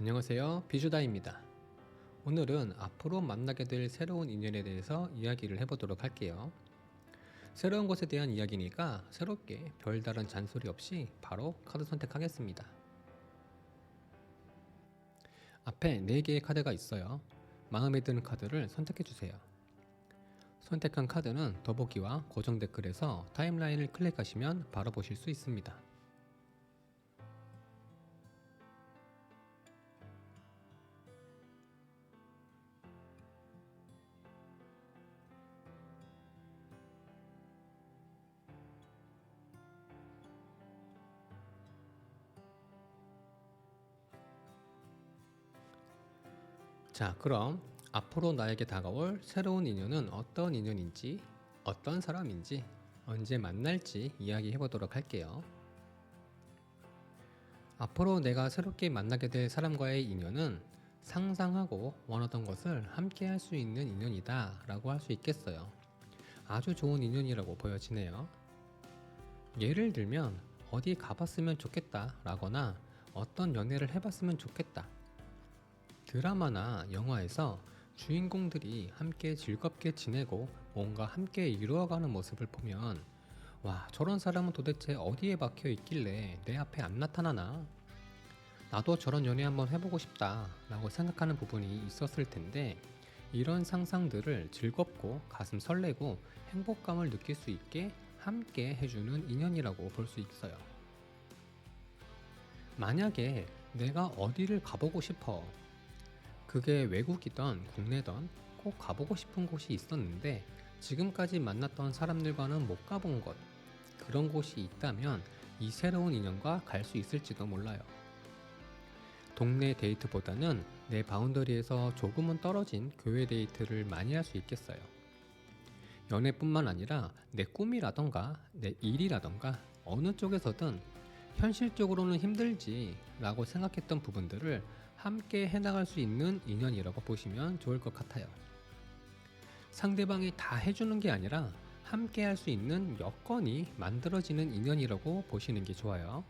안녕하세요. 비주다입니다. 오늘은 앞으로 만나게 될 새로운 인연에 대해서 이야기를 해보도록 할게요. 새로운 것에 대한 이야기니까 새롭게 별다른 잔소리 없이 바로 카드 선택하겠습니다. 앞에 4개의 카드가 있어요. 마음에 드는 카드를 선택해주세요. 선택한 카드는 더보기와 고정 댓글에서 타임라인을 클릭하시면 바로 보실 수 있습니다. 자, 그럼 앞으로 나에게 다가올 새로운 인연은 어떤 인연인지, 어떤 사람인지, 언제 만날지 이야기해 보도록 할게요. 앞으로 내가 새롭게 만나게 될 사람과의 인연은 상상하고 원하던 것을 함께 할 수 있는 인연이다 라고 할 수 있겠어요. 아주 좋은 인연이라고 보여지네요. 예를 들면 어디 가봤으면 좋겠다 라거나 어떤 연애를 해봤으면 좋겠다. 드라마나 영화에서 주인공들이 함께 즐겁게 지내고 뭔가 함께 이루어가는 모습을 보면 와, 저런 사람은 도대체 어디에 박혀 있길래 내 앞에 안 나타나나? 나도 저런 연애 한번 해보고 싶다 라고 생각하는 부분이 있었을 텐데 이런 상상들을 즐겁고 가슴 설레고 행복감을 느낄 수 있게 함께 해주는 인연이라고 볼 수 있어요. 만약에 내가 어디를 가보고 싶어, 그게 외국이던 국내던 꼭 가보고 싶은 곳이 있었는데 지금까지 만났던 사람들과는 못 가본 곳, 그런 곳이 있다면 이 새로운 인연과 갈 수 있을지도 몰라요. 동네 데이트보다는 내 바운더리에서 조금은 떨어진 교회 데이트를 많이 할 수 있겠어요. 연애뿐만 아니라 내 꿈이라던가 내 일이라던가 어느 쪽에서든 현실적으로는 힘들지 라고 생각했던 부분들을 함께 해나갈 수 있는 인연이라고 보시면 좋을 것 같아요. 상대방이 다 해주는 게 아니라 함께 할 수 있는 여건이 만들어지는 인연이라고 보시는 게 좋아요.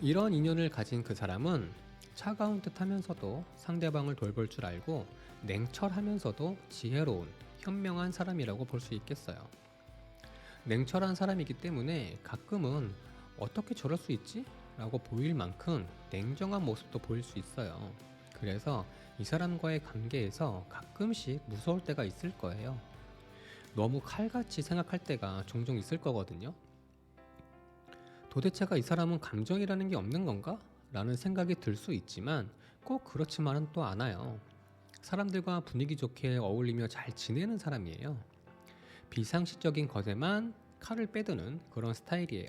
이런 인연을 가진 그 사람은 차가운 듯 하면서도 상대방을 돌볼 줄 알고 냉철하면서도 지혜로운 현명한 사람이라고 볼 수 있겠어요. 냉철한 사람이기 때문에 가끔은 어떻게 저럴 수 있지? 라고 보일 만큼 냉정한 모습도 보일 수 있어요. 그래서 이 사람과의 관계에서 가끔씩 무서울 때가 있을 거예요. 너무 칼같이 생각할 때가 종종 있을 거거든요. 도대체가 이 사람은 감정이라는 게 없는 건가? 라는 생각이 들 수 있지만 꼭 그렇지만은 또 않아요. 사람들과 분위기 좋게 어울리며 잘 지내는 사람이에요. 비상식적인 것에만 칼을 빼드는 그런 스타일이에요.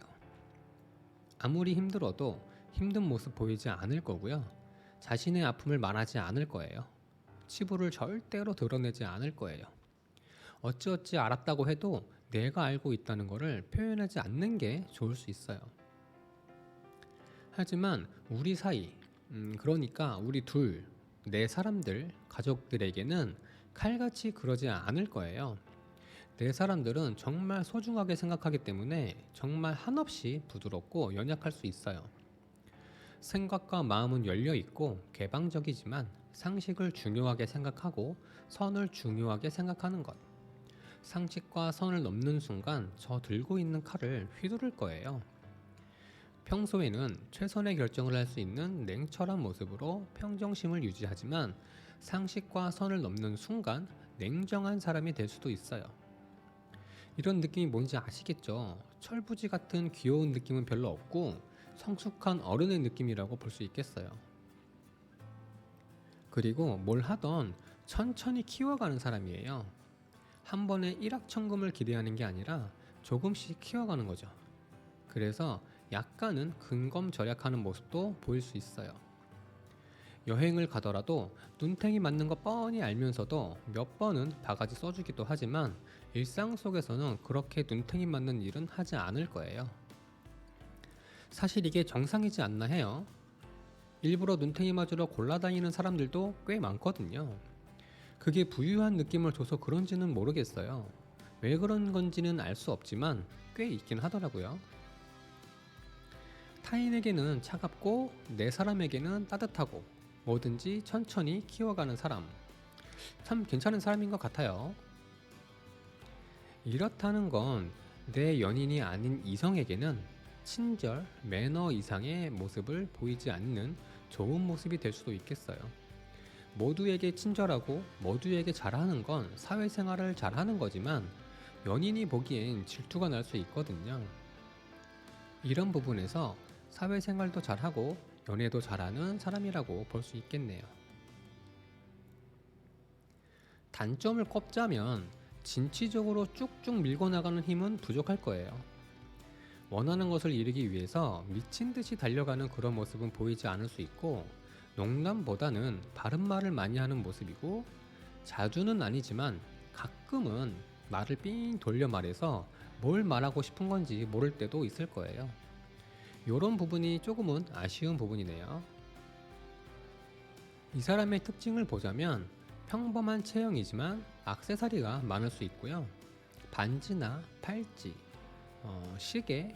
아무리 힘들어도 힘든 모습 보이지 않을 거고요. 자신의 아픔을 말하지 않을 거예요. 치부를 절대로 드러내지 않을 거예요. 어찌어찌 알았다고 해도 내가 알고 있다는 것을 표현하지 않는 게 좋을 수 있어요. 하지만 우리 사이, 그러니까 우리 둘, 내 사람들, 가족들에게는 칼같이 그러지 않을 거예요. 내 사람들은 정말 소중하게 생각하기 때문에 정말 한없이 부드럽고 연약할 수 있어요. 생각과 마음은 열려 있고 개방적이지만 상식을 중요하게 생각하고 선을 중요하게 생각하는 것. 상식과 선을 넘는 순간 저 들고 있는 칼을 휘두를 거예요. 평소에는 최선의 결정을 할 수 있는 냉철한 모습으로 평정심을 유지하지만 상식과 선을 넘는 순간 냉정한 사람이 될 수도 있어요. 이런 느낌이 뭔지 아시겠죠? 철부지 같은 귀여운 느낌은 별로 없고 성숙한 어른의 느낌이라고 볼 수 있겠어요. 그리고 뭘 하던 천천히 키워가는 사람이에요. 한 번에 일확천금을 기대하는 게 아니라 조금씩 키워가는 거죠. 그래서 약간은 근검절약하는 모습도 보일 수 있어요. 여행을 가더라도 눈탱이 맞는 거 뻔히 알면서도 몇 번은 바가지 써주기도 하지만 일상 속에서는 그렇게 눈탱이 맞는 일은 하지 않을 거예요. 사실 이게 정상이지 않나 해요. 일부러 눈탱이 맞으러 골라다니는 사람들도 꽤 많거든요. 그게 부유한 느낌을 줘서 그런지는 모르겠어요. 왜 그런 건지는 알 수 없지만 꽤 있긴 하더라고요. 타인에게는 차갑고 내 사람에게는 따뜻하고 뭐든지 천천히 키워가는 사람. 참 괜찮은 사람인 것 같아요. 이렇다는 건 내 연인이 아닌 이성에게는 친절, 매너 이상의 모습을 보이지 않는 좋은 모습이 될 수도 있겠어요. 모두에게 친절하고 모두에게 잘하는 건 사회생활을 잘하는 거지만 연인이 보기엔 질투가 날 수 있거든요. 이런 부분에서 사회생활도 잘하고 연애도 잘하는 사람이라고 볼 수 있겠네요. 단점을 꼽자면 진취적으로 쭉쭉 밀고 나가는 힘은 부족할 거예요. 원하는 것을 이루기 위해서 미친 듯이 달려가는 그런 모습은 보이지 않을 수 있고, 농담보다는 바른 말을 많이 하는 모습이고, 자주는 아니지만 가끔은 말을 삥 돌려 말해서 뭘 말하고 싶은 건지 모를 때도 있을 거예요. 이런 부분이 조금은 아쉬운 부분이네요. 이 사람의 특징을 보자면 평범한 체형이지만 액세서리가 많을 수 있고요. 반지나 팔찌, 시계,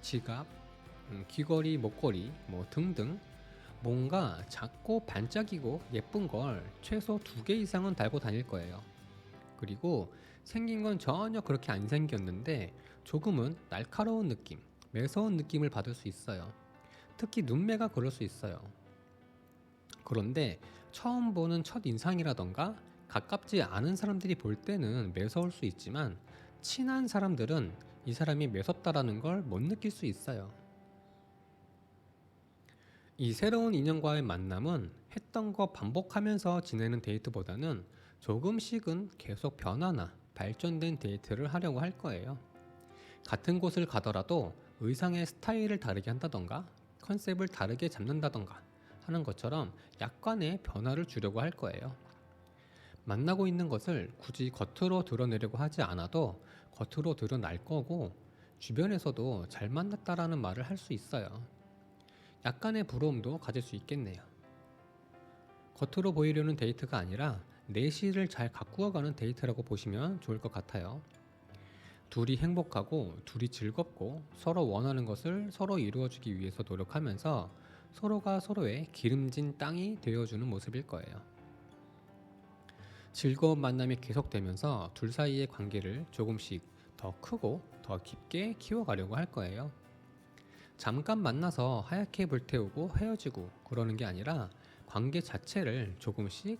지갑, 귀걸이, 목걸이 뭐 등등 뭔가 작고 반짝이고 예쁜 걸 최소 2개 이상은 달고 다닐 거예요. 그리고 생긴 건 전혀 그렇게 안 생겼는데 조금은 날카로운 느낌, 매서운 느낌을 받을 수 있어요. 특히 눈매가 그럴 수 있어요. 그런데 처음 보는 첫 인상이라던가 가깝지 않은 사람들이 볼 때는 매서울 수 있지만 친한 사람들은 이 사람이 매섭다라는 걸 못 느낄 수 있어요. 이 새로운 인연과의 만남은 했던 거 반복하면서 지내는 데이트보다는 조금씩은 계속 변화나 발전된 데이트를 하려고 할 거예요. 같은 곳을 가더라도 의상의 스타일을 다르게 한다던가 컨셉을 다르게 잡는다던가 하는 것처럼 약간의 변화를 주려고 할 거예요. 만나고 있는 것을 굳이 겉으로 드러내려고 하지 않아도 겉으로 드러날 거고, 주변에서도 잘 만났다라는 말을 할 수 있어요. 약간의 부러움도 가질 수 있겠네요. 겉으로 보이려는 데이트가 아니라 내실을 잘 가꾸어가는 데이트라고 보시면 좋을 것 같아요. 둘이 행복하고 둘이 즐겁고 서로 원하는 것을 서로 이루어주기 위해서 노력하면서 서로가 서로의 기름진 땅이 되어주는 모습일 거예요. 즐거운 만남이 계속되면서 둘 사이의 관계를 조금씩 더 크고 더 깊게 키워가려고 할 거예요. 잠깐 만나서 하얗게 불태우고 헤어지고 그러는 게 아니라 관계 자체를 조금씩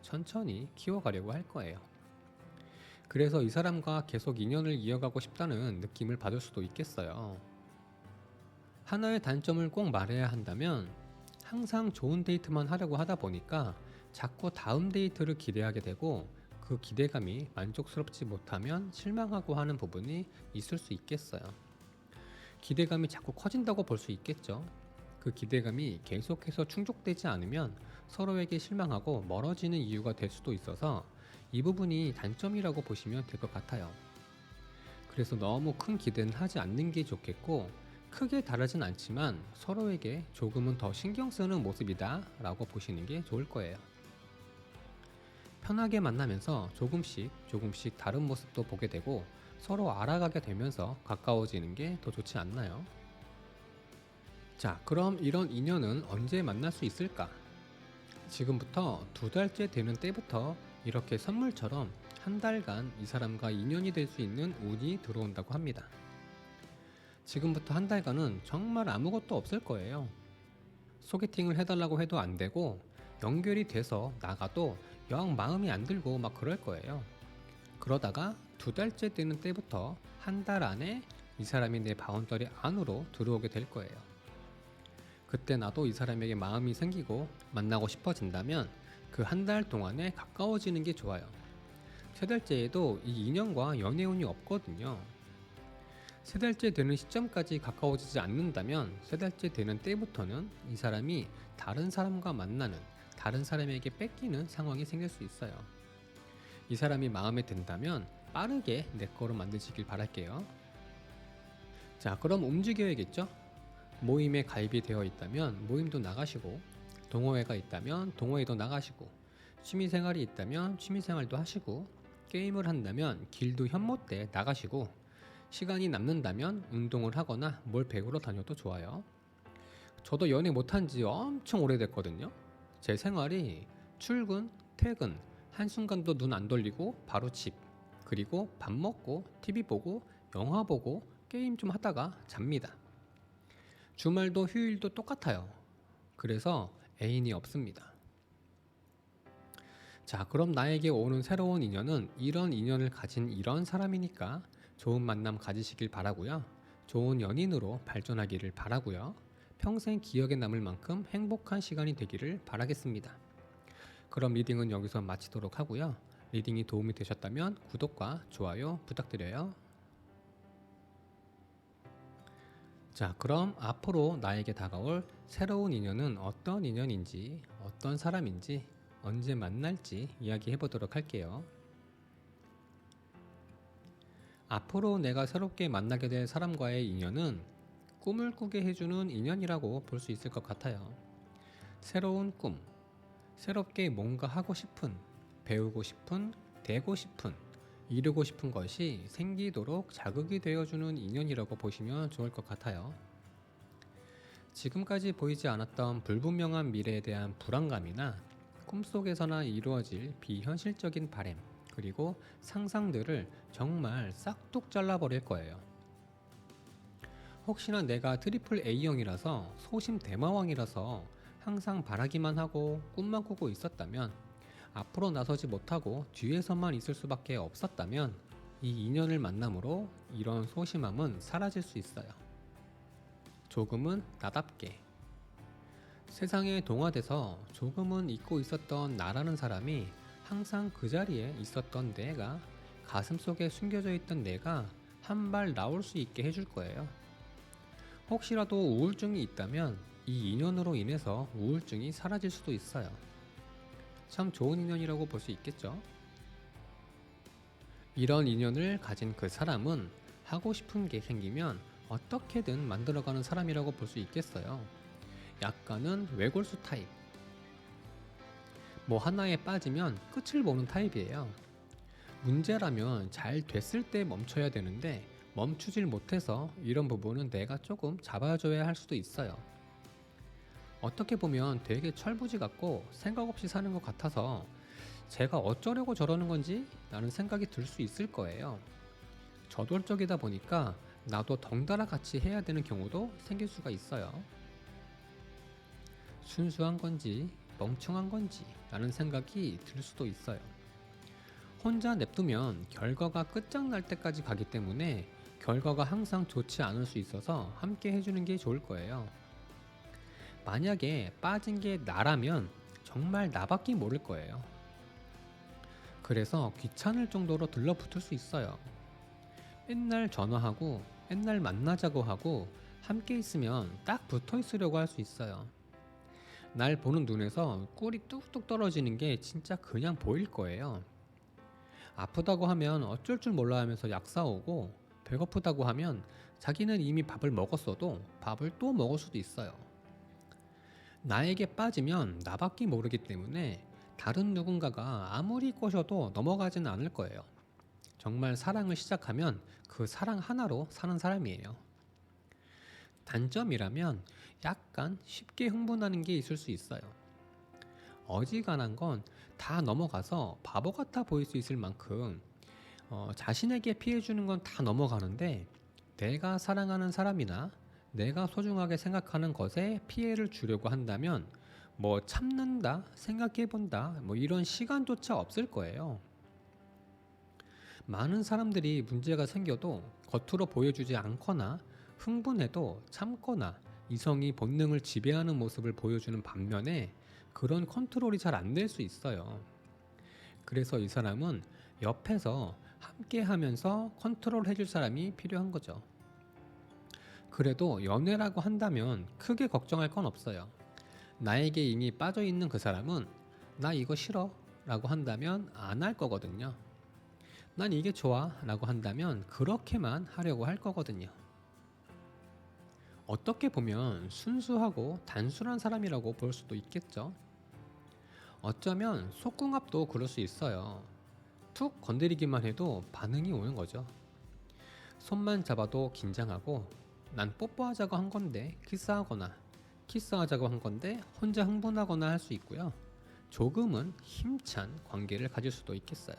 천천히 키워가려고 할 거예요. 그래서 이 사람과 계속 인연을 이어가고 싶다는 느낌을 받을 수도 있겠어요. 하나의 단점을 꼭 말해야 한다면 항상 좋은 데이트만 하려고 하다 보니까 자꾸 다음 데이트를 기대하게 되고, 그 기대감이 만족스럽지 못하면 실망하고 하는 부분이 있을 수 있겠어요. 기대감이 자꾸 커진다고 볼 수 있겠죠. 그 기대감이 계속해서 충족되지 않으면 서로에게 실망하고 멀어지는 이유가 될 수도 있어서 이 부분이 단점이라고 보시면 될 것 같아요. 그래서 너무 큰 기대는 하지 않는 게 좋겠고, 크게 다르진 않지만 서로에게 조금은 더 신경 쓰는 모습이다 라고 보시는 게 좋을 거예요. 편하게 만나면서 조금씩 다른 모습도 보게 되고 서로 알아가게 되면서 가까워지는 게 더 좋지 않나요? 자, 그럼 이런 인연은 언제 만날 수 있을까? 지금부터 2달째 되는 때부터 이렇게 선물처럼 한 달간 이 사람과 인연이 될 수 있는 운이 들어온다고 합니다. 지금부터 한 달간은 정말 아무것도 없을 거예요. 소개팅을 해달라고 해도 안 되고, 연결이 돼서 나가도 영 마음이 안 들고 막 그럴 거예요. 그러다가 2달째 되는 때부터 한 달 안에 이 사람이 내 바운더리 안으로 들어오게 될 거예요. 그때 나도 이 사람에게 마음이 생기고 만나고 싶어진다면 그 한 달 동안에 가까워지는 게 좋아요. 3달째에도 이 인연과 연애운이 없거든요. 3달째 되는 시점까지 가까워지지 않는다면 3달째 되는 때부터는 이 사람이 다른 사람과 만나는, 다른 사람에게 뺏기는 상황이 생길 수 있어요. 이 사람이 마음에 든다면 빠르게 내 거로 만드시길 바랄게요. 자, 그럼 움직여야겠죠? 모임에 가입이 되어 있다면 모임도 나가시고, 동호회가 있다면 동호회도 나가시고, 취미생활이 있다면 취미생활도 하시고, 게임을 한다면 길드 현모 때 나가시고, 시간이 남는다면 운동을 하거나 뭘 배우러 다녀도 좋아요. 저도 연애 못한 지 엄청 오래됐거든요. 제 생활이 출근, 퇴근, 한순간도 눈 안 돌리고 바로 집. 그리고 밥 먹고, TV 보고, 영화 보고, 게임 좀 하다가 잡니다. 주말도 휴일도 똑같아요. 그래서 애인이 없습니다. 자, 그럼 나에게 오는 새로운 인연은 이런 인연을 가진 이런 사람이니까 좋은 만남 가지시길 바라고요. 좋은 연인으로 발전하기를 바라고요. 평생 기억에 남을 만큼 행복한 시간이 되기를 바라겠습니다. 그럼 리딩은 여기서 마치도록 하고요. 리딩이 도움이 되셨다면 구독과 좋아요 부탁드려요. 자, 그럼 앞으로 나에게 다가올 새로운 인연은 어떤 인연인지, 어떤 사람인지, 언제 만날지 이야기해 보도록 할게요. 앞으로 내가 새롭게 만나게 될 사람과의 인연은 꿈을 꾸게 해주는 인연이라고 볼 수 있을 것 같아요. 새로운 꿈, 새롭게 뭔가 하고 싶은, 배우고 싶은, 되고 싶은, 이루고 싶은 것이 생기도록 자극이 되어주는 인연이라고 보시면 좋을 것 같아요. 지금까지 보이지 않았던 불분명한 미래에 대한 불안감이나 꿈속에서나 이루어질 비현실적인 바램, 그리고 상상들을 정말 싹둑 잘라버릴 거예요. 혹시나 내가 트리플 A형이라서 소심 대마왕이라서 항상 바라기만 하고 꿈만 꾸고 있었다면, 앞으로 나서지 못하고 뒤에서만 있을 수밖에 없었다면, 이 인연을 만남으로 이런 소심함은 사라질 수 있어요. 조금은 나답게. 세상에 동화돼서 조금은 잊고 있었던 나라는 사람이 항상 그 자리에 있었던 내가, 가슴속에 숨겨져 있던 내가 한 발 나올 수 있게 해줄 거예요. 혹시라도 우울증이 있다면 이 인연으로 인해서 우울증이 사라질 수도 있어요. 참 좋은 인연이라고 볼 수 있겠죠? 이런 인연을 가진 그 사람은 하고 싶은 게 생기면 어떻게든 만들어가는 사람이라고 볼 수 있겠어요. 약간은 외골수 타입. 뭐 하나에 빠지면 끝을 보는 타입이에요. 문제라면 잘 됐을 때 멈춰야 되는데 멈추질 못해서 이런 부분은 내가 조금 잡아줘야 할 수도 있어요. 어떻게 보면 되게 철부지 같고 생각 없이 사는 것 같아서 제가 어쩌려고 저러는 건지 라는 생각이 들 수 있을 거예요. 저돌적이다 보니까 나도 덩달아 같이 해야 되는 경우도 생길 수가 있어요. 순수한 건지 멍청한 건지 라는 생각이 들 수도 있어요. 혼자 냅두면 결과가 끝장날 때까지 가기 때문에 결과가 항상 좋지 않을 수 있어서 함께 해주는 게 좋을 거예요. 만약에 빠진 게 나라면 정말 나밖에 모를 거예요. 그래서 귀찮을 정도로 들러붙을 수 있어요. 맨날 전화하고 맨날 만나자고 하고 함께 있으면 딱 붙어 있으려고 할 수 있어요. 날 보는 눈에서 꿀이 뚝뚝 떨어지는 게 진짜 그냥 보일 거예요. 아프다고 하면 어쩔 줄 몰라 하면서 약 사오고, 배고프다고 하면 자기는 이미 밥을 먹었어도 밥을 또 먹을 수도 있어요. 나에게 빠지면 나밖에 모르기 때문에 다른 누군가가 아무리 꼬셔도 넘어가지는 않을 거예요. 정말 사랑을 시작하면 그 사랑 하나로 사는 사람이에요. 단점이라면 약간 쉽게 흥분하는 게 있을 수 있어요. 어지간한 건 다 넘어가서 바보 같아 보일 수 있을 만큼 자신에게 피해주는 건 다 넘어가는데, 내가 사랑하는 사람이나 내가 소중하게 생각하는 것에 피해를 주려고 한다면 뭐 참는다, 생각해본다, 뭐 이런 시간조차 없을 거예요. 많은 사람들이 문제가 생겨도 겉으로 보여주지 않거나 흥분해도 참거나 이성이 본능을 지배하는 모습을 보여주는 반면에 그런 컨트롤이 잘 안 될 수 있어요. 그래서 이 사람은 옆에서 함께 하면서 컨트롤 해줄 사람이 필요한 거죠. 그래도 연애라고 한다면 크게 걱정할 건 없어요. 나에게 이미 빠져 있는 그 사람은 나 이거 싫어 라고 한다면 안 할 거거든요. 난 이게 좋아 라고 한다면 그렇게만 하려고 할 거거든요. 어떻게 보면 순수하고 단순한 사람이라고 볼 수도 있겠죠. 어쩌면 속궁합도 그럴 수 있어요. 툭 건드리기만 해도 반응이 오는 거죠. 손만 잡아도 긴장하고 난 뽀뽀하자고 한 건데 키스하거나 키스하자고 한 건데 혼자 흥분하거나 할 수 있고요. 조금은 힘찬 관계를 가질 수도 있겠어요.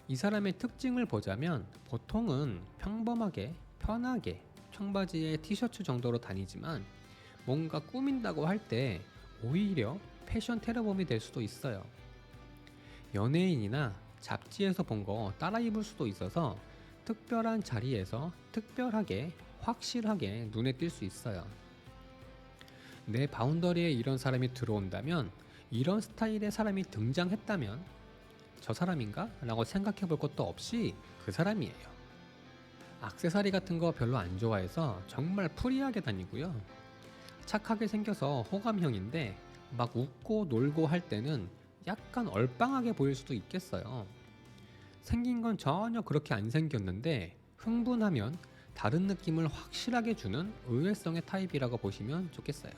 이 사람의 특징을 보자면 보통은 평범하게 편하게 청바지에 티셔츠 정도로 다니지만 뭔가 꾸민다고 할 때 오히려 패션 테러범이 될 수도 있어요. 연예인이나 잡지에서 본 거 따라 입을 수도 있어서 특별한 자리에서 특별하게 확실하게 눈에 띌 수 있어요. 내 바운더리에 이런 사람이 들어온다면, 이런 스타일의 사람이 등장했다면 저 사람인가? 라고 생각해 볼 것도 없이 그 사람이에요. 액세서리 같은 거 별로 안 좋아해서 정말 프리하게 다니고요. 착하게 생겨서 호감형인데 막 웃고 놀고 할 때는 약간 얼빵하게 보일 수도 있겠어요. 생긴 건 전혀 그렇게 안 생겼는데 흥분하면 다른 느낌을 확실하게 주는 의외성의 타입이라고 보시면 좋겠어요.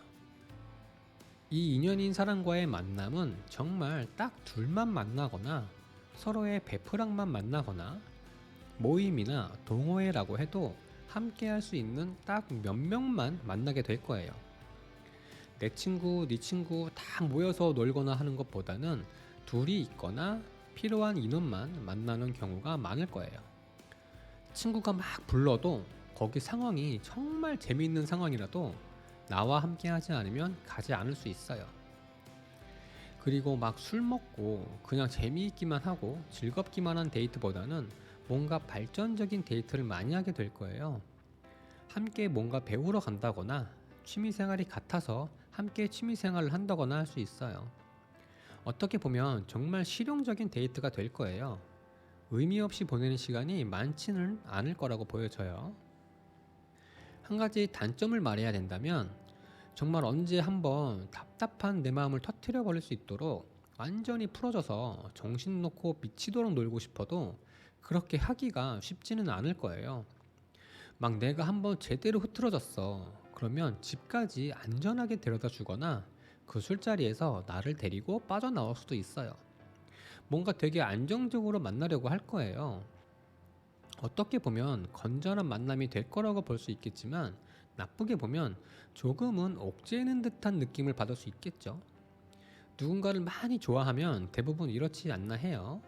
이 인연인 사람과의 만남은 정말 딱 둘만 만나거나 서로의 베프랑만 만나거나 모임이나 동호회라고 해도 함께 할 수 있는 딱 몇 명만 만나게 될 거예요. 내 친구, 네 친구 다 모여서 놀거나 하는 것보다는 둘이 있거나 필요한 인원만 만나는 경우가 많을 거예요. 친구가 막 불러도 거기 상황이 정말 재미있는 상황이라도 나와 함께 하지 않으면 가지 않을 수 있어요. 그리고 막 술 먹고 그냥 재미있기만 하고 즐겁기만 한 데이트보다는 뭔가 발전적인 데이트를 많이 하게 될 거예요. 함께 뭔가 배우러 간다거나 취미생활이 같아서 함께 취미생활을 한다거나 할 수 있어요. 어떻게 보면 정말 실용적인 데이트가 될 거예요. 의미 없이 보내는 시간이 많지는 않을 거라고 보여져요. 한 가지 단점을 말해야 된다면 정말 언제 한번 답답한 내 마음을 터트려 버릴 수 있도록 완전히 풀어져서 정신 놓고 미치도록 놀고 싶어도 그렇게 하기가 쉽지는 않을 거예요. 막 내가 한번 제대로 흐트러졌어. 그러면 집까지 안전하게 데려다 주거나 그 술자리에서 나를 데리고 빠져나올 수도 있어요. 뭔가 되게 안정적으로 만나려고 할 거예요. 어떻게 보면 건전한 만남이 될 거라고 볼 수 있겠지만 나쁘게 보면 조금은 옥죄는 듯한 느낌을 받을 수 있겠죠. 누군가를 많이 좋아하면 대부분 이렇지 않나 해요.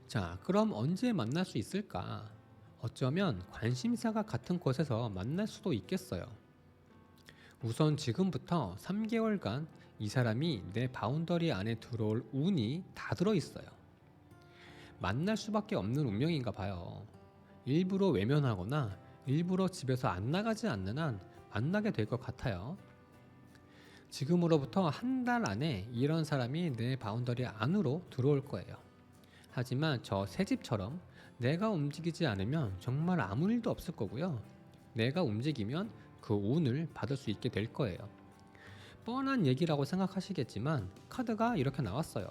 자, 그럼 언제 만날 수 있을까? 어쩌면 관심사가 같은 곳에서 만날 수도 있겠어요. 우선 지금부터 3개월간 이 사람이 내 바운더리 안에 들어올 운이 다 들어있어요. 만날 수밖에 없는 운명인가 봐요. 일부러 외면하거나 일부러 집에서 안 나가지 않는 한 만나게 될 것 같아요. 지금으로부터 한 달 안에 이런 사람이 내 바운더리 안으로 들어올 거예요. 하지만 저 새집처럼 내가 움직이지 않으면 정말 아무 일도 없을 거고요. 내가 움직이면 그 운을 받을 수 있게 될 거예요. 뻔한 얘기라고 생각하시겠지만 카드가 이렇게 나왔어요.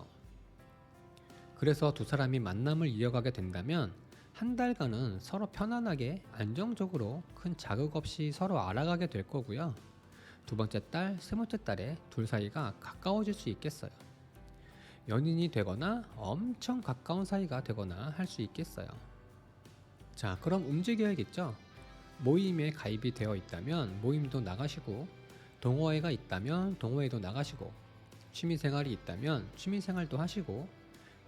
그래서 두 사람이 만남을 이어가게 된다면 한 달간은 서로 편안하게 안정적으로 큰 자극 없이 서로 알아가게 될 거고요. 두 번째 달, 세 번째 달에 둘 사이가 가까워질 수 있겠어요. 연인이 되거나 엄청 가까운 사이가 되거나 할 수 있겠어요. 자, 그럼 움직여야겠죠? 모임에 가입이 되어 있다면 모임도 나가시고, 동호회가 있다면 동호회도 나가시고, 취미생활이 있다면 취미생활도 하시고,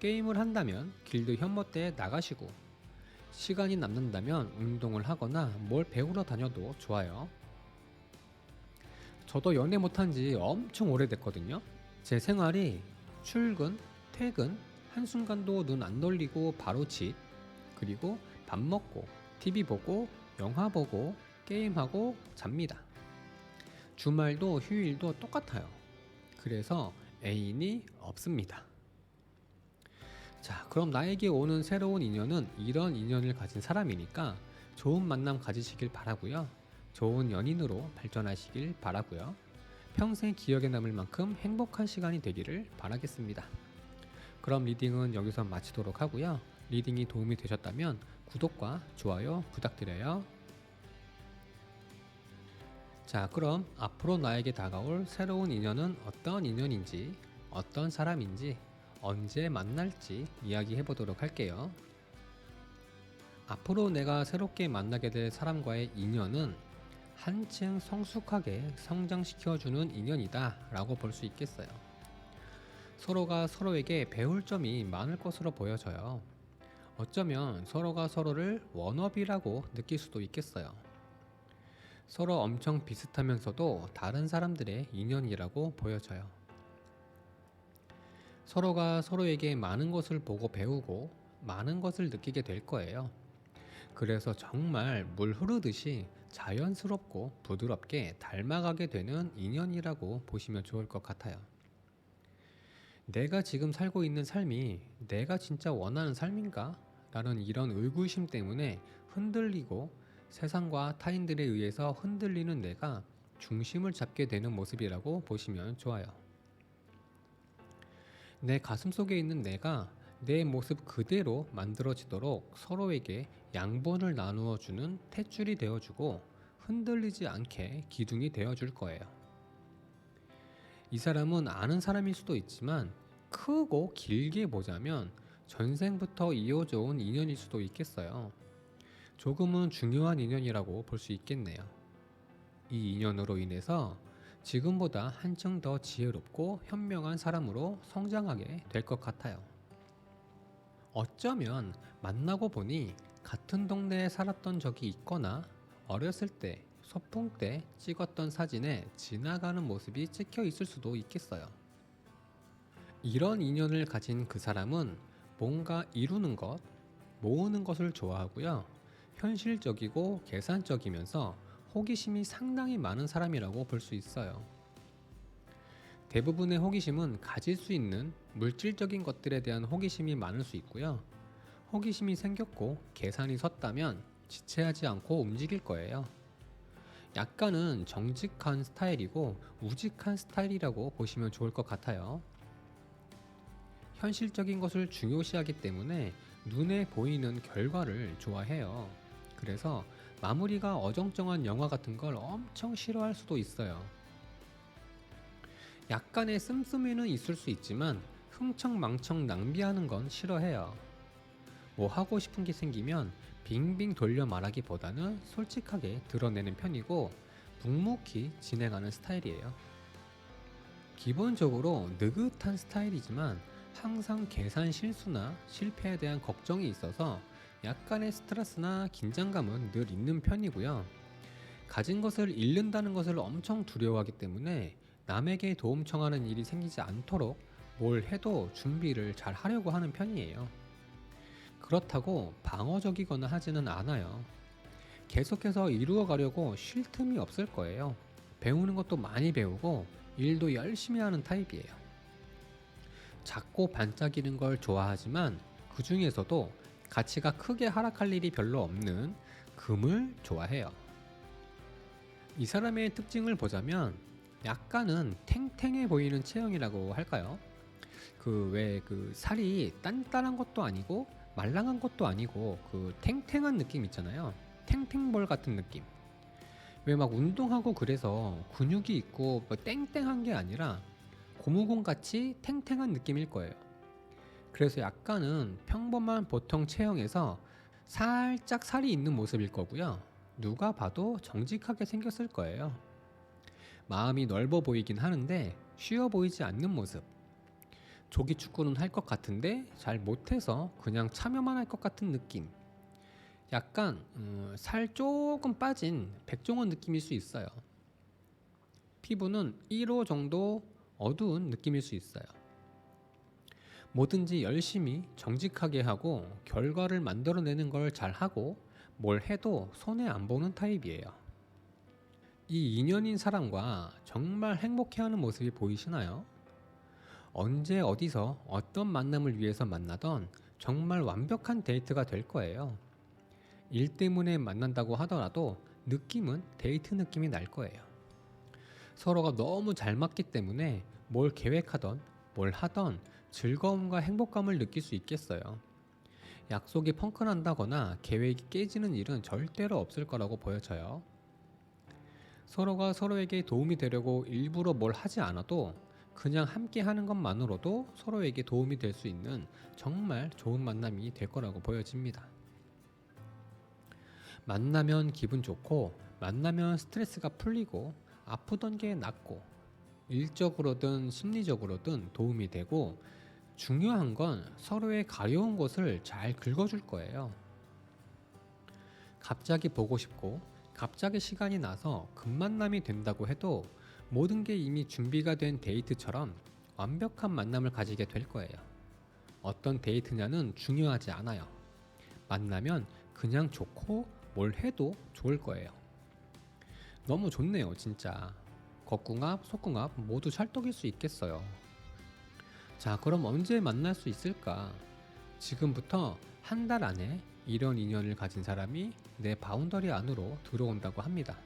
게임을 한다면 길드 현모때에 나가시고, 시간이 남는다면 운동을 하거나 뭘 배우러 다녀도 좋아요. 저도 연애 못한 지 엄청 오래됐거든요. 제 생활이 출근, 퇴근, 한순간도 눈 안 돌리고 바로 집, 그리고 밥 먹고, TV 보고, 영화 보고, 게임하고 잡니다. 주말도 휴일도 똑같아요. 그래서 애인이 없습니다. 자, 그럼 나에게 오는 새로운 인연은 이런 인연을 가진 사람이니까 좋은 만남 가지시길 바라고요. 좋은 연인으로 발전하시길 바라고요. 평생 기억에 남을 만큼 행복한 시간이 되기를 바라겠습니다. 그럼 리딩은 여기서 마치도록 하고요. 리딩이 도움이 되셨다면 구독과 좋아요 부탁드려요. 자, 그럼 앞으로 나에게 다가올 새로운 인연은 어떤 인연인지, 어떤 사람인지, 언제 만날지 이야기해 보도록 할게요. 앞으로 내가 새롭게 만나게 될 사람과의 인연은 한층 성숙하게 성장시켜주는 인연이다 라고 볼 수 있겠어요. 서로가 서로에게 배울 점이 많을 것으로 보여져요. 어쩌면 서로가 서로를 원업이라고 느낄 수도 있겠어요. 서로 엄청 비슷하면서도 다른 사람들의 인연이라고 보여져요. 서로가 서로에게 많은 것을 보고 배우고 많은 것을 느끼게 될 거예요. 그래서 정말 물 흐르듯이 자연스럽고 부드럽게 닮아가게 되는 인연이라고 보시면 좋을 것 같아요. 내가 지금 살고 있는 삶이 내가 진짜 원하는 삶인가? 라는 이런 의구심 때문에 흔들리고 세상과 타인들에 의해서 흔들리는 내가 중심을 잡게 되는 모습이라고 보시면 좋아요. 내 가슴 속에 있는 내가 내 모습 그대로 만들어지도록 서로에게 양분을 나누어 주는 탯줄이 되어주고 흔들리지 않게 기둥이 되어줄 거예요. 이 사람은 아는 사람일 수도 있지만 크고 길게 보자면 전생부터 이어져 온 인연일 수도 있겠어요. 조금은 중요한 인연이라고 볼 수 있겠네요. 이 인연으로 인해서 지금보다 한층 더 지혜롭고 현명한 사람으로 성장하게 될 것 같아요. 어쩌면 만나고 보니 같은 동네에 살았던 적이 있거나 어렸을 때 소풍 때 찍었던 사진에 지나가는 모습이 찍혀 있을 수도 있겠어요. 이런 인연을 가진 그 사람은 뭔가 이루는 것, 모으는 것을 좋아하고요. 현실적이고 계산적이면서 호기심이 상당히 많은 사람이라고 볼 수 있어요. 대부분의 호기심은 가질 수 있는 물질적인 것들에 대한 호기심이 많을 수 있고요. 호기심이 생겼고 계산이 섰다면 지체하지 않고 움직일 거예요. 약간은 정직한 스타일이고 우직한 스타일이라고 보시면 좋을 것 같아요. 현실적인 것을 중요시하기 때문에 눈에 보이는 결과를 좋아해요. 그래서 마무리가 어정쩡한 영화 같은 걸 엄청 싫어할 수도 있어요. 약간의 씀씀이는 있을 수 있지만 흥청망청 낭비하는 건 싫어해요. 뭐 하고 싶은 게 생기면 빙빙 돌려 말하기보다는 솔직하게 드러내는 편이고 묵묵히 진행하는 스타일이에요. 기본적으로 느긋한 스타일이지만 항상 계산 실수나 실패에 대한 걱정이 있어서 약간의 스트레스나 긴장감은 늘 있는 편이고요. 가진 것을 잃는다는 것을 엄청 두려워하기 때문에 남에게 도움 청하는 일이 생기지 않도록 뭘 해도 준비를 잘 하려고 하는 편이에요. 그렇다고 방어적이거나 하지는 않아요. 계속해서 이루어 가려고 쉴 틈이 없을 거예요. 배우는 것도 많이 배우고 일도 열심히 하는 타입이에요. 작고 반짝이는 걸 좋아하지만 그 중에서도 가치가 크게 하락할 일이 별로 없는 금을 좋아해요. 이 사람의 특징을 보자면 약간은 탱탱해 보이는 체형이라고 할까요? 그 살이 단단한 것도 아니고 말랑한 것도 아니고 그 탱탱한 느낌 있잖아요. 탱탱볼 같은 느낌. 왜 막 운동하고 그래서 근육이 있고 뭐 땡땡한 게 아니라 고무공같이 탱탱한 느낌일 거예요. 그래서 약간은 평범한 보통 체형에서 살짝 살이 있는 모습일 거고요. 누가 봐도 정직하게 생겼을 거예요. 마음이 넓어 보이긴 하는데 쉬워 보이지 않는 모습. 조기 축구는 할 것 같은데 잘 못해서 그냥 참여만 할 것 같은 느낌. 약간 살 조금 빠진 백종원 느낌일 수 있어요. 피부는 1호 정도 어두운 느낌일 수 있어요. 뭐든지 열심히 정직하게 하고 결과를 만들어내는 걸 잘하고 뭘 해도 손해 안 보는 타입이에요. 이 인연인 사람과 정말 행복해하는 모습이 보이시나요? 언제 어디서 어떤 만남을 위해서 만나던 정말 완벽한 데이트가 될 거예요. 일 때문에 만난다고 하더라도 느낌은 데이트 느낌이 날 거예요. 서로가 너무 잘 맞기 때문에 뭘 계획하던 뭘 하던 즐거움과 행복감을 느낄 수 있겠어요. 약속이 펑크난다거나 계획이 깨지는 일은 절대로 없을 거라고 보여져요. 서로가 서로에게 도움이 되려고 일부러 뭘 하지 않아도 그냥 함께 하는 것만으로도 서로에게 도움이 될 수 있는 정말 좋은 만남이 될 거라고 보여집니다. 만나면 기분 좋고 만나면 스트레스가 풀리고 아프던 게 낫고 일적으로든 심리적으로든 도움이 되고 중요한 건 서로의 가려운 곳을 잘 긁어줄 거예요. 갑자기 보고 싶고 갑자기 시간이 나서 급만남이 된다고 해도 모든 게 이미 준비가 된 데이트처럼 완벽한 만남을 가지게 될 거예요. 어떤 데이트냐는 중요하지 않아요. 만나면 그냥 좋고 뭘 해도 좋을 거예요. 너무 좋네요, 진짜. 겉궁합, 속궁합 모두 찰떡일 수 있겠어요. 자, 그럼 언제 만날 수 있을까? 지금부터 한 달 안에 이런 인연을 가진 사람이 내 바운더리 안으로 들어온다고 합니다.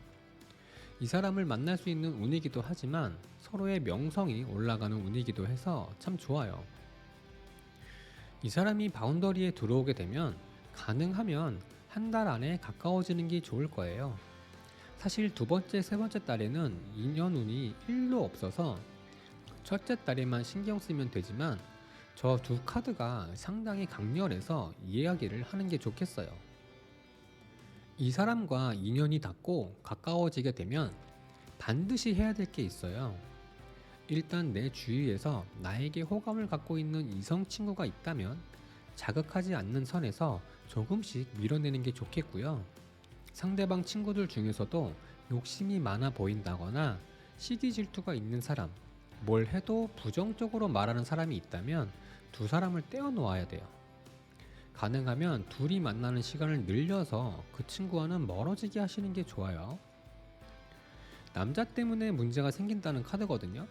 이 사람을 만날 수 있는 운이기도 하지만 서로의 명성이 올라가는 운이기도 해서 참 좋아요. 이 사람이 바운더리에 들어오게 되면 가능하면 한 달 안에 가까워지는 게 좋을 거예요. 사실 두 번째, 세 번째 달에는 인연 운이 1도 없어서 첫째 달에만 신경 쓰면 되지만 저 두 카드가 상당히 강렬해서 이야기를 하는 게 좋겠어요. 이 사람과 인연이 닿고 가까워지게 되면 반드시 해야 될 게 있어요. 일단 내 주위에서 나에게 호감을 갖고 있는 이성 친구가 있다면 자극하지 않는 선에서 조금씩 밀어내는 게 좋겠고요. 상대방 친구들 중에서도 욕심이 많아 보인다거나 시기 질투가 있는 사람, 뭘 해도 부정적으로 말하는 사람이 있다면 두 사람을 떼어 놓아야 돼요. 가능하면 둘이 만나는 시간을 늘려서 그 친구와는 멀어지게 하시는 게 좋아요. 남자 때문에 문제가 생긴다는 카드거든요.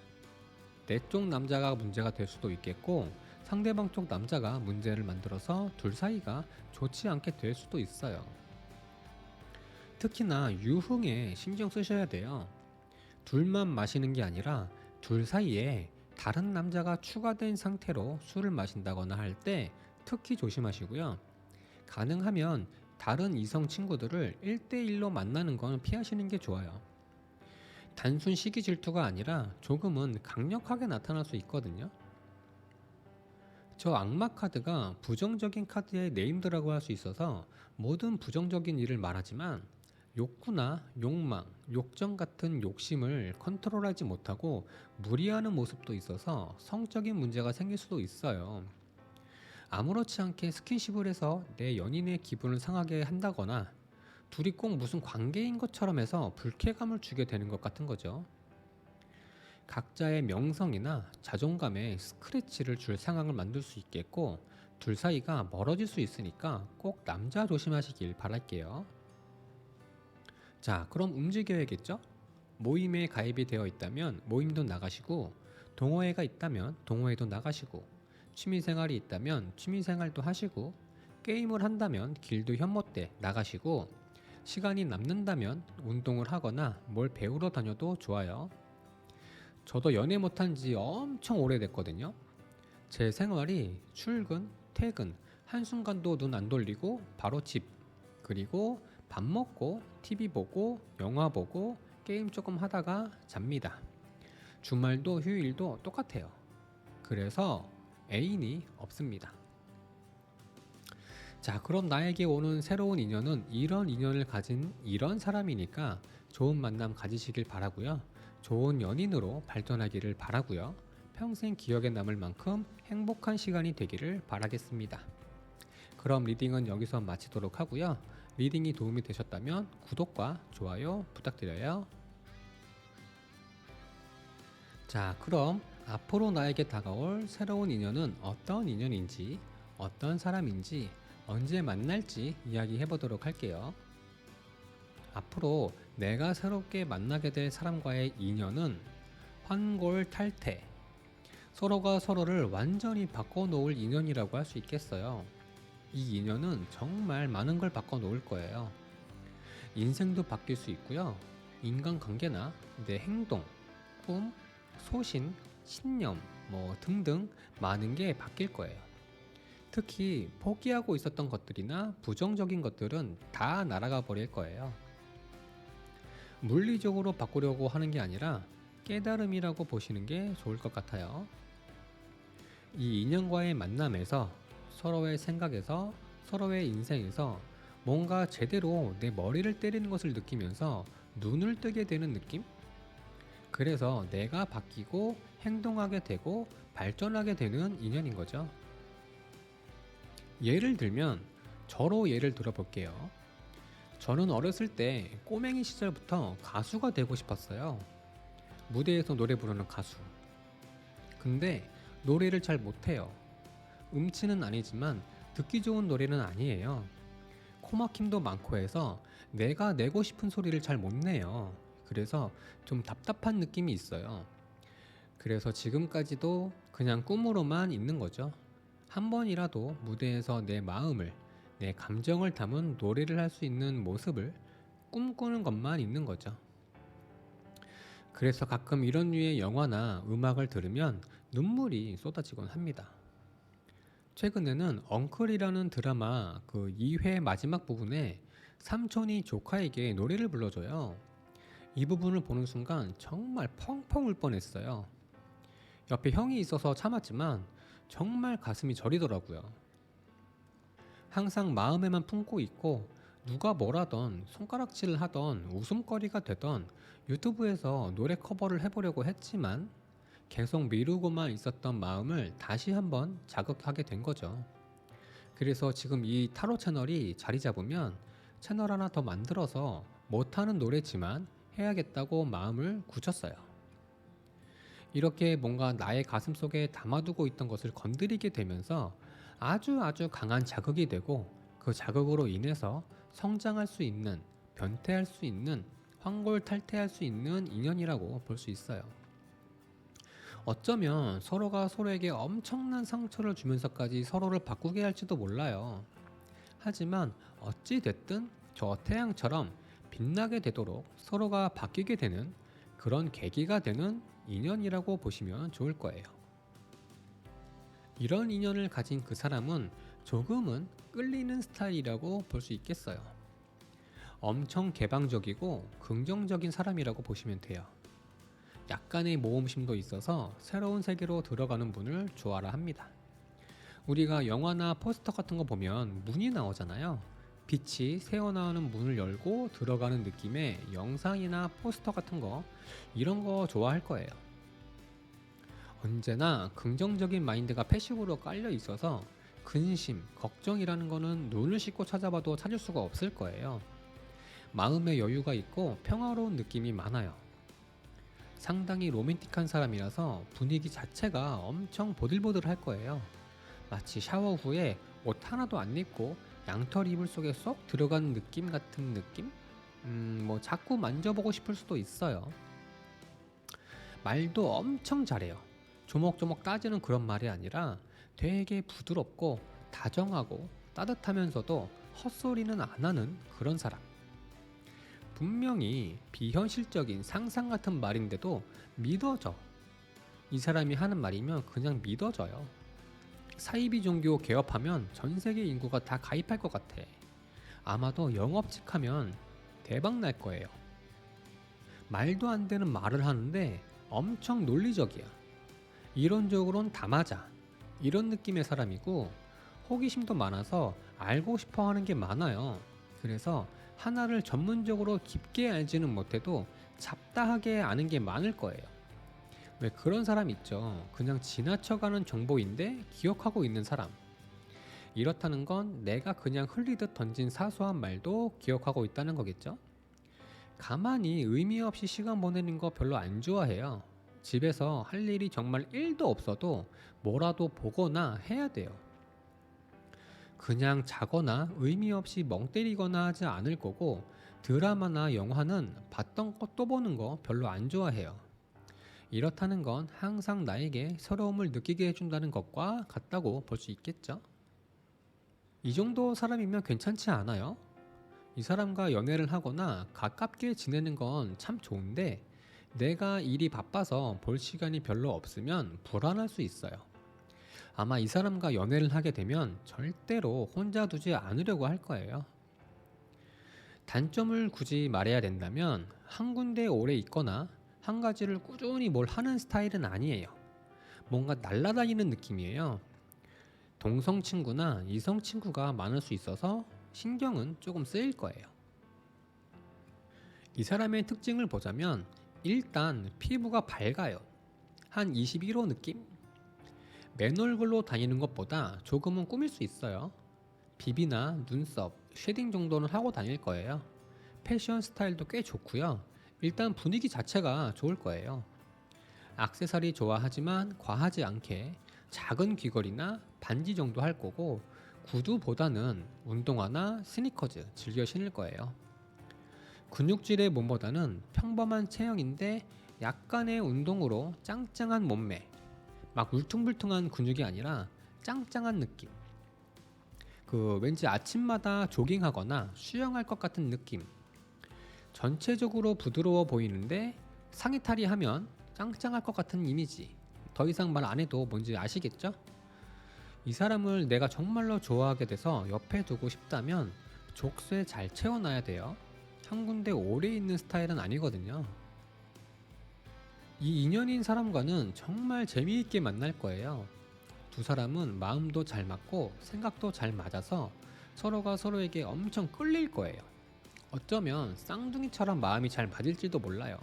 내 쪽 남자가 문제가 될 수도 있겠고 상대방 쪽 남자가 문제를 만들어서 둘 사이가 좋지 않게 될 수도 있어요. 특히나 유흥에 신경 쓰셔야 돼요. 둘만 마시는 게 아니라 둘 사이에 다른 남자가 추가된 상태로 술을 마신다거나 할 때 특히 조심하시고요. 가능하면 다른 이성 친구들을 1대1로 만나는 건 피하시는 게 좋아요. 단순 시기 질투가 아니라 조금은 강력하게 나타날 수 있거든요. 저 악마 카드가 부정적인 카드의 네임드라고 할 수 있어서 모든 부정적인 일을 말하지만 욕구나 욕망, 욕정 같은 욕심을 컨트롤하지 못하고 무리하는 모습도 있어서 성적인 문제가 생길 수도 있어요. 아무렇지 않게 스킨십을 해서 내 연인의 기분을 상하게 한다거나 둘이 꼭 무슨 관계인 것처럼 해서 불쾌감을 주게 되는 것 같은 거죠. 각자의 명성이나 자존감에 스크래치를 줄 상황을 만들 수 있겠고 둘 사이가 멀어질 수 있으니까 꼭 남자 조심하시길 바랄게요. 자, 그럼 움직여야겠죠? 모임에 가입이 되어 있다면 모임도 나가시고 동호회가 있다면 동호회도 나가시고 취미생활이 있다면 취미생활도 하시고 게임을 한다면 길드 현모때 나가시고 시간이 남는다면 운동을 하거나 뭘 배우러 다녀도 좋아요. 저도 연애 못한 지 엄청 오래됐거든요. 제 생활이 출근, 퇴근, 한순간도 눈 안 돌리고 바로 집, 그리고 밥 먹고 TV 보고 영화 보고 게임 조금 하다가 잡니다. 주말도 휴일도 똑같아요. 그래서 애인이 없습니다. 자, 그럼 나에게 오는 새로운 인연은 이런 인연을 가진 이런 사람이니까 좋은 만남 가지시길 바라고요. 좋은 연인으로 발전하기를 바라고요. 평생 기억에 남을 만큼 행복한 시간이 되기를 바라겠습니다. 그럼 리딩은 여기서 마치도록 하고요. 리딩이 도움이 되셨다면 구독과 좋아요 부탁드려요. 자, 그럼 앞으로 나에게 다가올 새로운 인연은 어떤 인연인지, 어떤 사람인지, 언제 만날지 이야기해 보도록 할게요. 앞으로 내가 새롭게 만나게 될 사람과의 인연은 환골탈태, 서로가 서로를 완전히 바꿔놓을 인연이라고 할 수 있겠어요. 이 인연은 정말 많은 걸 바꿔놓을 거예요. 인생도 바뀔 수 있고요. 인간관계나 내 행동, 꿈, 소신, 신념 등등 많은 게 바뀔 거예요. 특히 포기하고 있었던 것들이나 부정적인 것들은 다 날아가 버릴 거예요. 물리적으로 바꾸려고 하는 게 아니라 깨달음이라고 보시는 게 좋을 것 같아요. 이 인연과의 만남에서 서로의 생각에서 서로의 인생에서 뭔가 제대로 내 머리를 때리는 것을 느끼면서 눈을 뜨게 되는 느낌? 그래서 내가 바뀌고 행동하게 되고 발전하게 되는 인연인 거죠. 예를 들면 저로 예를 들어볼게요. 저는 어렸을 때 꼬맹이 시절부터 가수가 되고 싶었어요. 무대에서 노래 부르는 가수. 근데 노래를 잘 못해요. 음치는 아니지만 듣기 좋은 노래는 아니에요. 코막힘도 많고 해서 내가 내고 싶은 소리를 잘 못 내요. 그래서 좀 답답한 느낌이 있어요. 그래서 지금까지도 그냥 꿈으로만 있는 거죠. 한 번이라도 무대에서 내 마음을, 내 감정을 담은 노래를 할 수 있는 모습을 꿈꾸는 것만 있는 거죠. 그래서 가끔 이런 류의 영화나 음악을 들으면 눈물이 쏟아지곤 합니다. 최근에는 엉클이라는 드라마 그 2회 마지막 부분에 삼촌이 조카에게 노래를 불러줘요. 이 부분을 보는 순간 정말 펑펑 울 뻔했어요. 옆에 형이 있어서 참았지만 정말 가슴이 저리더라고요. 항상 마음에만 품고 있고 누가 뭐라던 손가락질을 하던 웃음거리가 되던 유튜브에서 노래 커버를 해보려고 했지만 계속 미루고만 있었던 마음을 다시 한번 자극하게 된 거죠. 그래서 지금 이 타로 채널이 자리 잡으면 채널 하나 더 만들어서 못하는 노래지만 해야겠다고 마음을 굳혔어요. 이렇게 뭔가 나의 가슴 속에 담아두고 있던 것을 건드리게 되면서 아주 강한 자극이 되고 그 자극으로 인해서 성장할 수 있는, 변태할 수 있는, 환골탈태할 수 있는 인연이라고 볼 수 있어요. 어쩌면 서로가 서로에게 엄청난 상처를 주면서까지 서로를 바꾸게 할지도 몰라요. 하지만 어찌 됐든 저 태양처럼 빛나게 되도록 서로가 바뀌게 되는 그런 계기가 되는 인연이라고 보시면 좋을 거예요. 이런 인연을 가진 그 사람은 조금은 끌리는 스타일이라고 볼 수 있겠어요. 엄청 개방적이고 긍정적인 사람이라고 보시면 돼요. 약간의 모험심도 있어서 새로운 세계로 들어가는 분을 좋아라 합니다. 우리가 영화나 포스터 같은 거 보면 문이 나오잖아요. 빛이 새어나오는 문을 열고 들어가는 느낌의 영상이나 포스터 같은 거, 이런 거 좋아할 거예요. 언제나 긍정적인 마인드가 패시브로 깔려 있어서 근심, 걱정이라는 거는 눈을 씻고 찾아봐도 찾을 수가 없을 거예요. 마음의 여유가 있고 평화로운 느낌이 많아요. 상당히 로맨틱한 사람이라서 분위기 자체가 엄청 보들보들할 거예요. 마치 샤워 후에 옷 하나도 안 입고 양털 이불 속에 쏙 들어가는 느낌 같은 느낌? 뭐 자꾸 만져보고 싶을 수도 있어요. 말도 엄청 잘해요. 조목조목 따지는 그런 말이 아니라 되게 부드럽고 다정하고 따뜻하면서도 헛소리는 안 하는 그런 사람. 분명히 비현실적인 상상 같은 말인데도 믿어져. 이 사람이 하는 말이면 그냥 믿어져요. 사이비 종교 개업하면 전 세계 인구가 다 가입할 것 같아. 아마도 영업직 하면 대박 날 거예요. 말도 안 되는 말을 하는데 엄청 논리적이야. 이론적으로는 다 맞아. 이런 느낌의 사람이고 호기심도 많아서 알고 싶어 하는 게 많아요. 그래서 하나를 전문적으로 깊게 알지는 못해도 잡다하게 아는 게 많을 거예요. 왜 그런 사람 있죠. 그냥 지나쳐가는 정보인데 기억하고 있는 사람. 이렇다는 건 내가 그냥 흘리듯 던진 사소한 말도 기억하고 있다는 거겠죠. 가만히 의미 없이 시간 보내는 거 별로 안 좋아해요. 집에서 할 일이 정말 1도 없어도 뭐라도 보거나 해야 돼요. 그냥 자거나 의미 없이 멍 때리거나 하지 않을 거고 드라마나 영화는 봤던 거 또 보는 거 별로 안 좋아해요. 이렇다는 건 항상 나에게 새로움을 느끼게 해준다는 것과 같다고 볼 수 있겠죠. 이 정도 사람이면 괜찮지 않아요? 이 사람과 연애를 하거나 가깝게 지내는 건 참 좋은데 내가 일이 바빠서 볼 시간이 별로 없으면 불안할 수 있어요. 아마 이 사람과 연애를 하게 되면 절대로 혼자 두지 않으려고 할 거예요. 단점을 굳이 말해야 된다면 한 군데에 오래 있거나 한 가지를 꾸준히 뭘 하는 스타일은 아니에요. 뭔가 날아다니는 느낌이에요. 동성 친구나 이성 친구가 많을 수 있어서 신경은 조금 쓰일 거예요. 이 사람의 특징을 보자면 일단 피부가 밝아요. 한 21호 느낌? 맨 얼굴로 다니는 것보다 조금은 꾸밀 수 있어요. 비비나 눈썹, 쉐딩 정도는 하고 다닐 거예요. 패션 스타일도 꽤 좋고요. 일단 분위기 자체가 좋을 거예요. 액세서리 좋아하지만 과하지 않게 작은 귀걸이나 반지 정도 할 거고, 구두보다는 운동화나 스니커즈 즐겨 신을 거예요. 근육질의 몸보다는 평범한 체형인데 약간의 운동으로 짱짱한 몸매, 막 울퉁불퉁한 근육이 아니라 짱짱한 느낌. 왠지 아침마다 조깅하거나 수영할 것 같은 느낌. 전체적으로 부드러워 보이는데 상의탈의 하면 짱짱할 것 같은 이미지. 더 이상 말 안 해도 뭔지 아시겠죠? 이 사람을 내가 정말로 좋아하게 돼서 옆에 두고 싶다면 족쇄 잘 채워놔야 돼요. 한 군데 오래 있는 스타일은 아니거든요. 이 인연인 사람과는 정말 재미있게 만날 거예요. 두 사람은 마음도 잘 맞고 생각도 잘 맞아서 서로가 서로에게 엄청 끌릴 거예요. 어쩌면 쌍둥이처럼 마음이 잘 맞을지도 몰라요.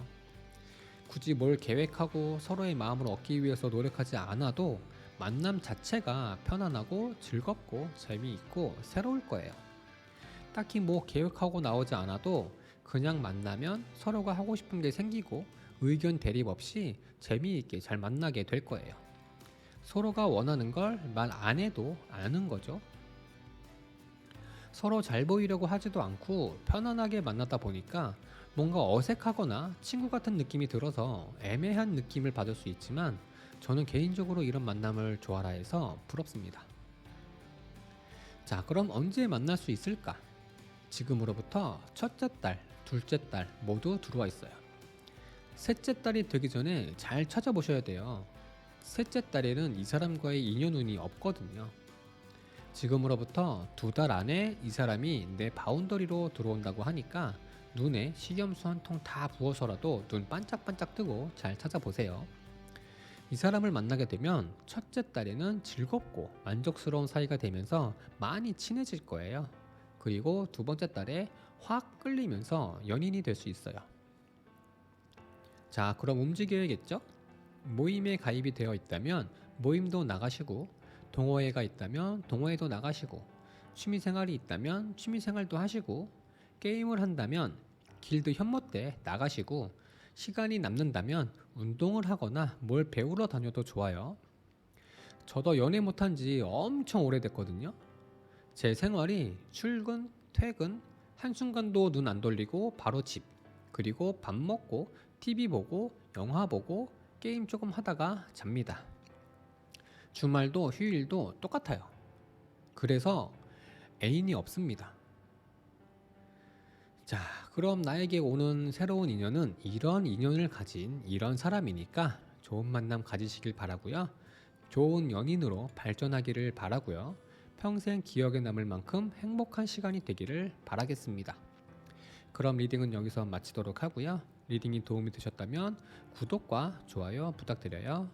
굳이 뭘 계획하고 서로의 마음을 얻기 위해서 노력하지 않아도 만남 자체가 편안하고 즐겁고 재미있고 새로울 거예요. 딱히 뭐 계획하고 나오지 않아도 그냥 만나면 서로가 하고 싶은 게 생기고 의견 대립 없이 재미있게 잘 만나게 될 거예요. 서로가 원하는 걸 말 안 해도 아는 거죠. 서로 잘 보이려고 하지도 않고 편안하게 만나다 보니까 뭔가 어색하거나 친구 같은 느낌이 들어서 애매한 느낌을 받을 수 있지만, 저는 개인적으로 이런 만남을 좋아라 해서 부럽습니다. 자, 그럼 언제 만날 수 있을까? 지금으로부터 첫째 딸, 둘째 딸 모두 들어와 있어요. 셋째 딸이 되기 전에 잘 찾아보셔야 돼요. 셋째 딸에는 이 사람과의 인연운이 없거든요. 지금으로부터 2달 안에 이 사람이 내 바운더리로 들어온다고 하니까 눈에 식염수 한 통 다 부어서라도 눈 반짝반짝 뜨고 잘 찾아보세요. 이 사람을 만나게 되면 첫째 딸에는 즐겁고 만족스러운 사이가 되면서 많이 친해질 거예요. 그리고 두 번째 딸에 확 끌리면서 연인이 될 수 있어요. 자, 그럼 움직여야겠죠? 모임에 가입이 되어 있다면 모임도 나가시고, 동호회가 있다면 동호회도 나가시고, 취미생활이 있다면 취미생활도 하시고, 게임을 한다면 길드 현모 때 나가시고, 시간이 남는다면 운동을 하거나 뭘 배우러 다녀도 좋아요. 저도 연애 못한 지 엄청 오래됐거든요. 제 생활이 출근, 퇴근, 한순간도 눈 안 돌리고 바로 집, 그리고 밥 먹고 TV 보고 영화 보고 게임 조금 하다가 잡니다. 주말도 휴일도 똑같아요. 그래서 애인이 없습니다. 자, 그럼 나에게 오는 새로운 인연은 이런 인연을 가진 이런 사람이니까 좋은 만남 가지시길 바라고요. 좋은 연인으로 발전하기를 바라고요. 평생 기억에 남을 만큼 행복한 시간이 되기를 바라겠습니다. 그럼 리딩은 여기서 마치도록 하고요. 리딩이 도움이 되셨다면 구독과 좋아요 부탁드려요.